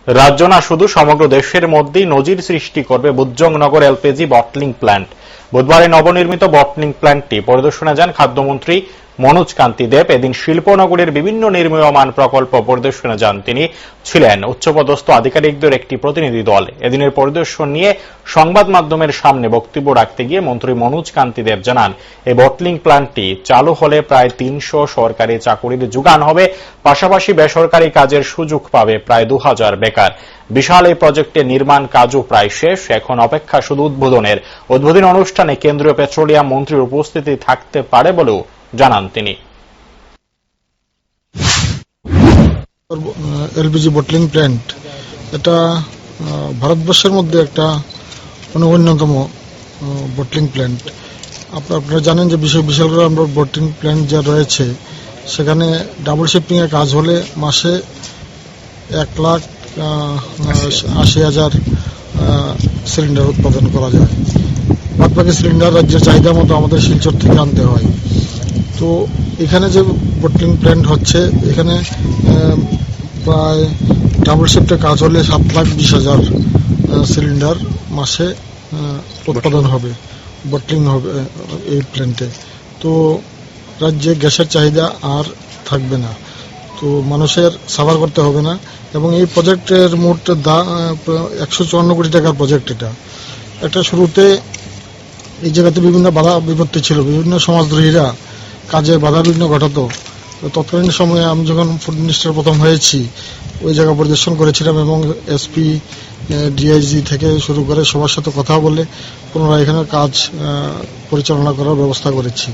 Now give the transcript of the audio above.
রাজ্য না শুধু সমগ্র দেশের মধ্যেই নজির সৃষ্টি করবে বুজ্জংনগর এলপিজি বটলিং প্ল্যান্ট। বুধবার নবনির্মিত বটলিং প্ল্যান্টটি পরিদর্শনে যান খাদ্যমন্ত্রী মনোজ কান্তি দেব। এদিন শিল্পনগরের বিভিন্ন নির্মীয়মান প্রকল্প পরিদর্শনে যান তিনি। ছিলেন উচ্চপদস্থ আধিকারিকদের একটি প্রতিনিধি দল। এদিনের পরিদর্শন নিয়ে সংবাদ মাধ্যমের সামনে বক্তব্য রাখতে গিয়ে মন্ত্রী মনোজ কান্তি দেব জানান, এই বটলিং প্ল্যান্টটি চালু হলে প্রায় ৩০০ সরকারি চাকুরির যোগান হবে, পাশাপাশি বেসরকারি কাজের সুযোগ পাবে প্রায় ২০০০ বেকার। বিশাল এই প্রজেক্টের নির্মাণ কাজও প্রায় শেষ, এখন অপেক্ষা শুধু উদ্বোধনের। উদ্বোধনী অনুষ্ঠানে কেন্দ্রীয় পেট্রোলিয়াম মন্ত্রীর উপস্থিতি থাকতে পারে বলেও জানান তিনি। এলপিজি বটলিং প্ল্যান্ট এটা ভারতবর্ষের মধ্যে একটা অন্যতম বটলিং প্ল্যান্ট। আপনারা জানেন যে বিশাল আমরা বটলিং প্ল্যান্ট যা রয়েছে সেখানে ডাবল শিফটিং এর কাজ হলে মাসে ১,৮০,০০০ সিলিন্ডার উৎপাদন করা যায়। বাদবাকি সিলিন্ডার রাজ্যের চাহিদা মতো আমাদের শিলচর থেকে আনতে হয়। তো এখানে যে বটলিং প্ল্যান্ট হচ্ছে এখানে প্রায় ডাবল শিফটে কাজ হলে ৭,২০,০০০ সিলিন্ডার মাসে উৎপাদন হবে, বটলিং হবে এই প্ল্যান্টে। তো রাজ্যে গ্যাসের চাহিদা আর থাকবে না, তো মানুষের সাফার করতে হবে না। এবং এই প্রজেক্টের মোট ১৫৪ কোটি টাকার প্রজেক্ট। এটা শুরুতে এই জায়গাতে বিভিন্ন বাধা বিপত্তি ছিল, বিভিন্ন সমাজদ্রোহীরা কাজে বাধা বিঘ্ন ঘটাতো। তৎকালীন সময়ে আমি যখন ফুড মিনিস্টার প্রথম হয়েছি ওই জায়গা পরিদর্শন করেছিলাম এবং এসপি ডিআইজি থেকে শুরু করে সবার সাথে কথা বলে পুনরায় এখানে কাজ পরিচালনা করার ব্যবস্থা করেছি।